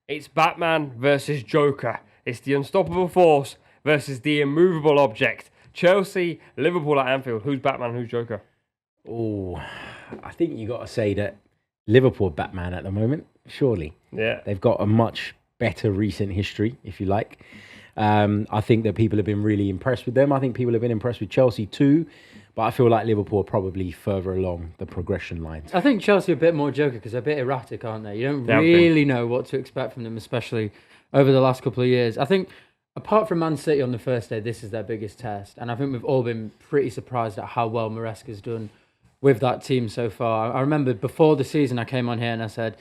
It's Batman versus Joker. It's the unstoppable force versus the immovable object. Chelsea, Liverpool at Anfield. Who's Batman? Who's Joker? Oh, I think you got to say that Liverpool Batman at the moment, surely. Yeah. They've got a much better recent history, if you like. I think that people have been really impressed with them. I think people have been impressed with Chelsea too. But I feel like Liverpool are probably further along the progression lines. I think Chelsea are a bit more Joker because they're a bit erratic, aren't they? You don't really know what to expect from them, especially over the last couple of years. I think apart from Man City on the first day, this is their biggest test. And I think we've all been pretty surprised at how well Maresca's done with that team so far. I remember before the season I came on here and I said,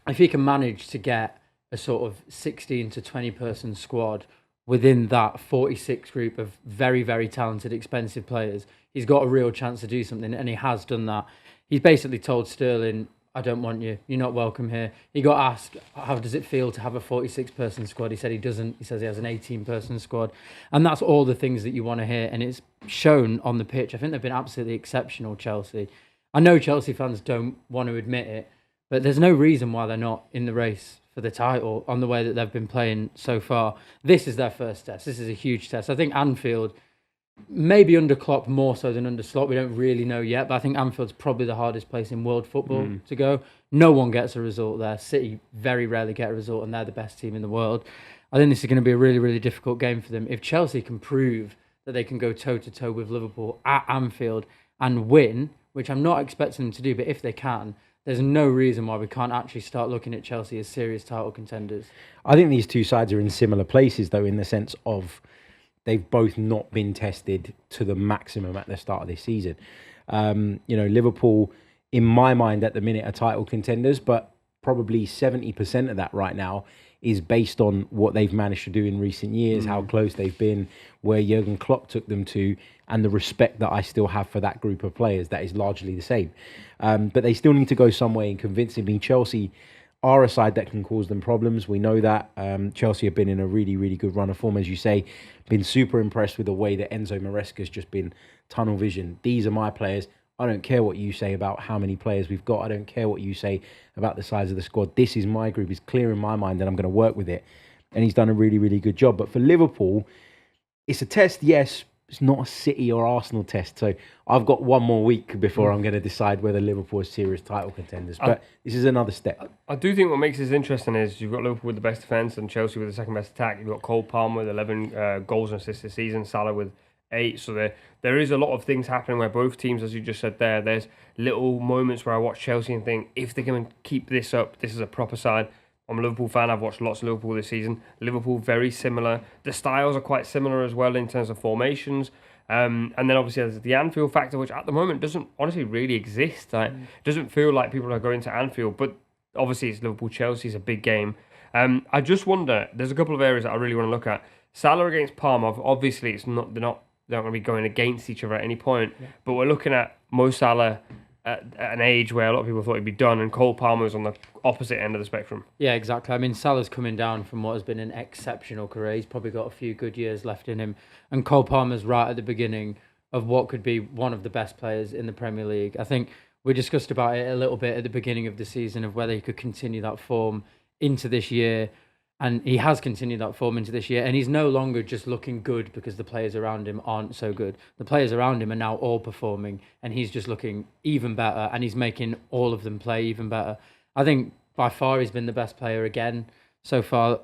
if he can manage to get a sort of 16 to 20 person squad within that 46 group of very, very talented, expensive players, he's got a real chance to do something, and he has done that. He's basically told Sterling, I don't want you. You're not welcome here. He got asked, how does it feel to have a 46-person squad? He said he doesn't. He says he has an 18-person squad. And that's all the things that you want to hear, and it's shown on the pitch. I think they've been absolutely exceptional, Chelsea. I know Chelsea fans don't want to admit it, but there's no reason why they're not in the race for the title on the way that they've been playing so far. This is their first test. This is a huge test. I think Anfield, maybe under Klopp more so than under Slot. We don't really know yet, but I think Anfield's probably the hardest place in world football to go. No one gets a result there. City very rarely get a result, and they're the best team in the world. I think this is going to be a really, really difficult game for them. If Chelsea can prove that they can go toe-to-toe with Liverpool at Anfield and win, which I'm not expecting them to do, but if they can, there's no reason why we can't actually start looking at Chelsea as serious title contenders. I think these two sides are in similar places, though, in the sense of they've both not been tested to the maximum at the start of this season. Liverpool, in my mind, at the minute, are title contenders, but probably 70% of that right now is based on what they've managed to do in recent years, how close they've been, where Jurgen Klopp took them to, and the respect that I still have for that group of players. That is largely the same. But they still need to go some way in convincing me. Chelsea are a side that can cause them problems. We know that. Chelsea have been in a really, really good run of form, as you say. Been super impressed with the way that Enzo Maresca's just been tunnel vision. These are my players. I don't care what you say about how many players we've got. I don't care what you say about the size of the squad. This is my group. It's clear in my mind that I'm going to work with it. And he's done a really, really good job. But for Liverpool, it's a test, yes. It's not a City or Arsenal test. So I've got one more week before I'm going to decide whether Liverpool is serious title contenders. But this is another step. I do think what makes this interesting is you've got Liverpool with the best defence and Chelsea with the second best attack. You've got Cole Palmer with 11 goals and assists this season, Salah with 8. So there is a lot of things happening where both teams, as you just said there's little moments where I watch Chelsea and think, if they can keep this up, this is a proper side. I'm a Liverpool fan. I've watched lots of Liverpool this season. Liverpool, very similar. The styles are quite similar as well in terms of formations. And then obviously there's the Anfield factor, which at the moment doesn't honestly really exist. It doesn't feel like people are going to Anfield, but obviously it's Liverpool-Chelsea. It's a big game. I just wonder, there's a couple of areas that I really want to look at. Salah against Palmer, obviously they're not going to be going against each other at any point, but we're looking at Mo Salah at an age where a lot of people thought he'd be done, and Cole Palmer's on the opposite end of the spectrum. Yeah, exactly. I mean, Salah's coming down from what has been an exceptional career. He's probably got a few good years left in him. And Cole Palmer's right at the beginning of what could be one of the best players in the Premier League. I think we discussed about it a little bit at the beginning of the season of whether he could continue that form into this year. And he has continued that form into this year. And he's no longer just looking good because the players around him aren't so good. The players around him are now all performing. And he's just looking even better. And he's making all of them play even better. I think by far he's been the best player again so far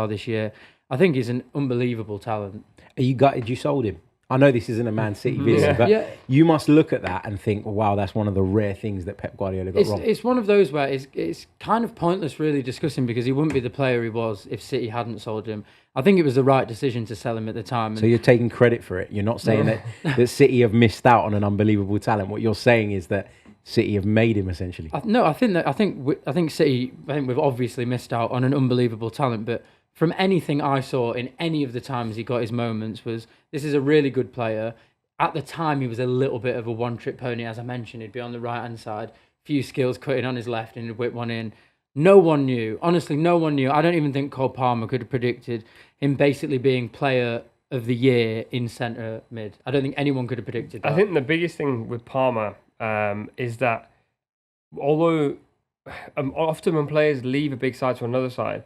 this year. I think he's an unbelievable talent. Are you gutted you sold him? I know this isn't a Man City video, but you must look at that and think, wow, that's one of the rare things that Pep Guardiola got wrong. It's one of those where it's kind of pointless really discussing because he wouldn't be the player he was if City hadn't sold him. I think it was the right decision to sell him at the time. So you're taking credit for it. You're not saying that City have missed out on an unbelievable talent. What you're saying is that City have made him essentially. I think City. I think we've obviously missed out on an unbelievable talent, but from anything I saw in any of the times he got his moments was this is a really good player. At the time, he was a little bit of a one-trick pony, as I mentioned. He'd be on the right-hand side, few skills cutting on his left, and he'd whip one in. No one knew. Honestly, no one knew. I don't even think Cole Palmer could have predicted him basically being player of the year in centre mid. I don't think anyone could have predicted that. I think the biggest thing with Palmer is that although often when players leave a big side to another side,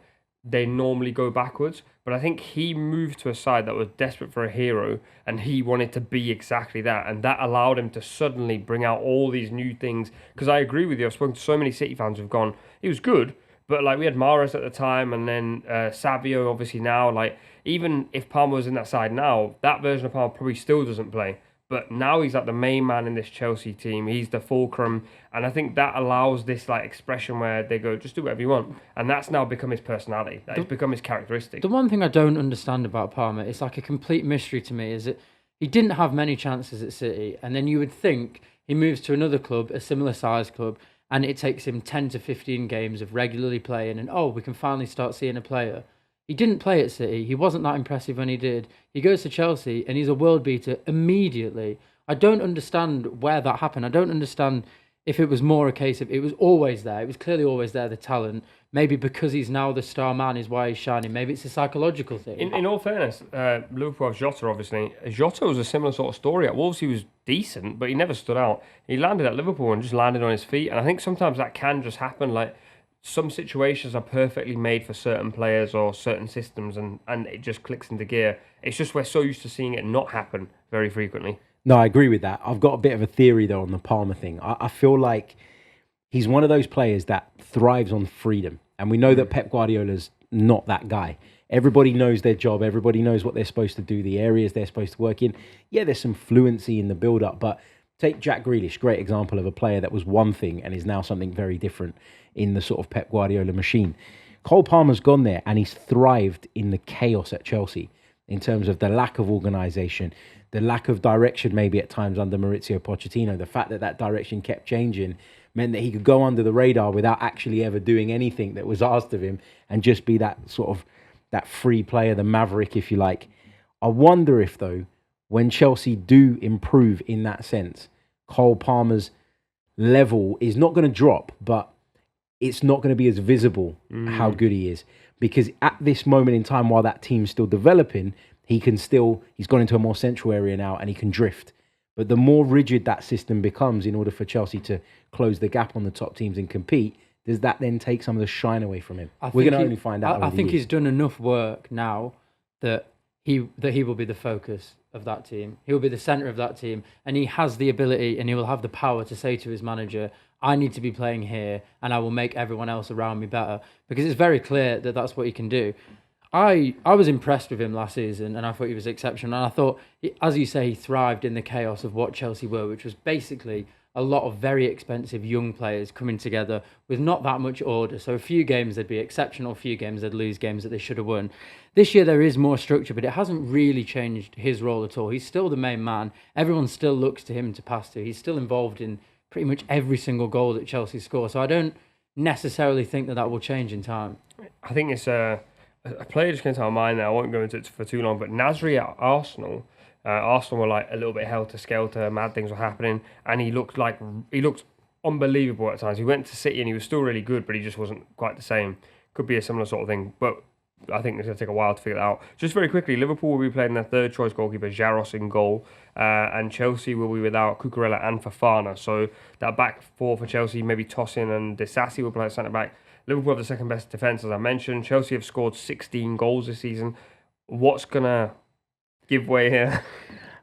they normally go backwards. But I think he moved to a side that was desperate for a hero, and he wanted to be exactly that. And that allowed him to suddenly bring out all these new things. Because I agree with you, I've spoken to so many City fans who've gone, he was good, but like we had Mahrez at the time, and then Savio obviously now. Like even if Palmer was in that side now, that version of Palmer probably still doesn't play. But now he's like the main man in this Chelsea team. He's the fulcrum. And I think that allows this like expression where they go, just do whatever you want. And that's now become his personality. That has become his characteristic. The one thing I don't understand about Palmer, it's like a complete mystery to me, is that he didn't have many chances at City. And then you would think he moves to another club, a similar size club, and it takes him 10 to 15 games of regularly playing. And, we can finally start seeing a player. He didn't play at City. He wasn't that impressive when he did. He goes to Chelsea and he's a world beater immediately. I don't understand where that happened. I don't understand if it was more a case of it was always there. It was clearly always there, the talent. Maybe because he's now the star man is why he's shining. Maybe it's a psychological thing. In all fairness, Liverpool have Jota, obviously. Jota was a similar sort of story. At Wolves, he was decent, but he never stood out. He landed at Liverpool and just landed on his feet. And I think sometimes that can just happen. Like, some situations are perfectly made for certain players or certain systems, and it just clicks into gear. It's just we're so used to seeing it not happen very frequently. No, I agree with that. I've got a bit of a theory, though, on the Palmer thing. I feel like he's one of those players that thrives on freedom. And we know that Pep Guardiola's not that guy. Everybody knows their job. Everybody knows what they're supposed to do, the areas they're supposed to work in. Yeah, there's some fluency in the build-up, but take Jack Grealish, great example of a player that was one thing and is now something very different in the sort of Pep Guardiola machine. Cole Palmer's gone there and he's thrived in the chaos at Chelsea in terms of the lack of organisation, the lack of direction maybe at times under Maurizio Pochettino. The fact that that direction kept changing meant that he could go under the radar without actually ever doing anything that was asked of him and just be that sort of that free player, the maverick, if you like. I wonder if, though, when Chelsea do improve in that sense, Cole Palmer's level is not going to drop, but it's not going to be as visible how good he is. Because at this moment in time, while that team's still developing, he's gone into a more central area now and he can drift. But the more rigid that system becomes in order for Chelsea to close the gap on the top teams and compete, does that then take some of the shine away from him? We're going to only find out. I think he's done enough work now that he will be the focus of that team. He will be the centre of that team, and he has the ability and he will have the power to say to his manager, I need to be playing here and I will make everyone else around me better, because it's very clear that that's what he can do. I was impressed with him last season and I thought he was exceptional. And I thought, as you say, he thrived in the chaos of what Chelsea were, which was basically a lot of very expensive young players coming together with not that much order. So a few games they'd be exceptional, a few games they'd lose games that they should have won. This year there is more structure, but it hasn't really changed his role at all. He's still the main man. Everyone still looks to him to pass to. He's still involved in pretty much every single goal that Chelsea score. So I don't necessarily think that will change in time. I think it's a player just came to my mind now. I won't go into it for too long, but Nasri at Arsenal. Arsenal were like a little bit helter-skelter, mad things were happening, and he looked unbelievable at times. He went to City and he was still really good, but he just wasn't quite the same. Could be a similar sort of thing, but I think it's going to take a while to figure that out. Just very quickly, Liverpool will be playing their third choice goalkeeper, Jaros, in goal, and Chelsea will be without Cucurella and Fofana. So that back four for Chelsea, maybe Tosin and Disasi will play at centre-back. Liverpool have the second best defence, as I mentioned. Chelsea have scored 16 goals this season. What's going to give way here?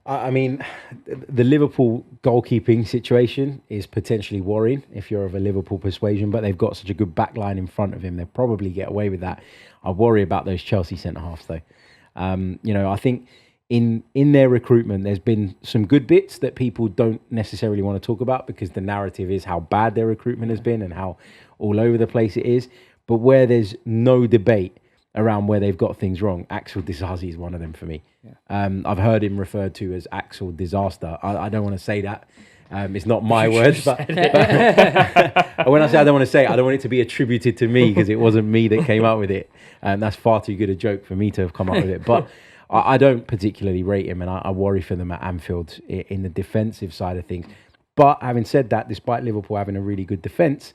I mean, the Liverpool goalkeeping situation is potentially worrying if you're of a Liverpool persuasion, but they've got such a good back line in front of him. They'll probably get away with that. I worry about those Chelsea centre-halves, though. I think in their recruitment, there's been some good bits that people don't necessarily want to talk about because the narrative is how bad their recruitment has been and how all over the place it is. But where there's no debate around where they've got things wrong, Axel Disasi is one of them for me. Yeah. I've heard him referred to as Axel Disaster. I don't want to say that. It's not my words, but when I say I don't want to say it, I don't want it to be attributed to me because it wasn't me that came up with it. That's far too good a joke for me to have come up with it. But I don't particularly rate him, and I worry for them at Anfield in the defensive side of things. But having said that, despite Liverpool having a really good defence,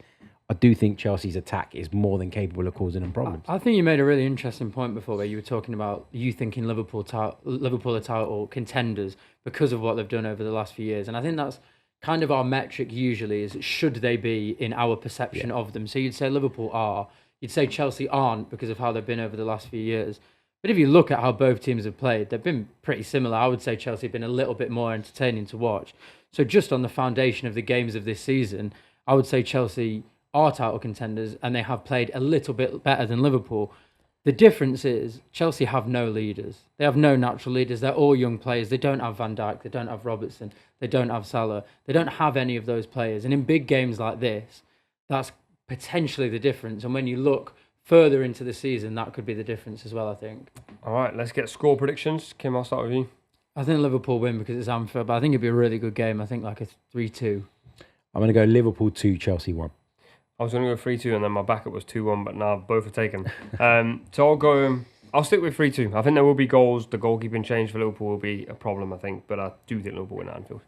I do think Chelsea's attack is more than capable of causing them problems. I think you made a really interesting point before where you were talking about you thinking Liverpool are title contenders because of what they've done over the last few years. And I think that's kind of our metric usually is should they be in our perception of them. So you'd say Liverpool are. You'd say Chelsea aren't because of how they've been over the last few years. But if you look at how both teams have played, they've been pretty similar. I would say Chelsea have been a little bit more entertaining to watch. So just on the foundation of the games of this season, I would say Chelsea are title contenders and they have played a little bit better than Liverpool. The difference is Chelsea have no leaders. They have no natural leaders. They're all young players. They don't have Van Dijk. They don't have Robertson. They don't have Salah. They don't have any of those players. And in big games like this, that's potentially the difference. And when you look further into the season, that could be the difference as well, I think. All right, let's get score predictions. Kim, I'll start with you. I think Liverpool win because it's Anfield, but I think it'd be a really good game. I think like a 3-2. I'm going to go Liverpool 2, Chelsea 1. I was going to go 3-2 and then my backup was 2-1, but now both are taken. So I'll stick with 3-2. I think there will be goals. The goalkeeping change for Liverpool will be a problem, I think, but I do think Liverpool win at Anfield.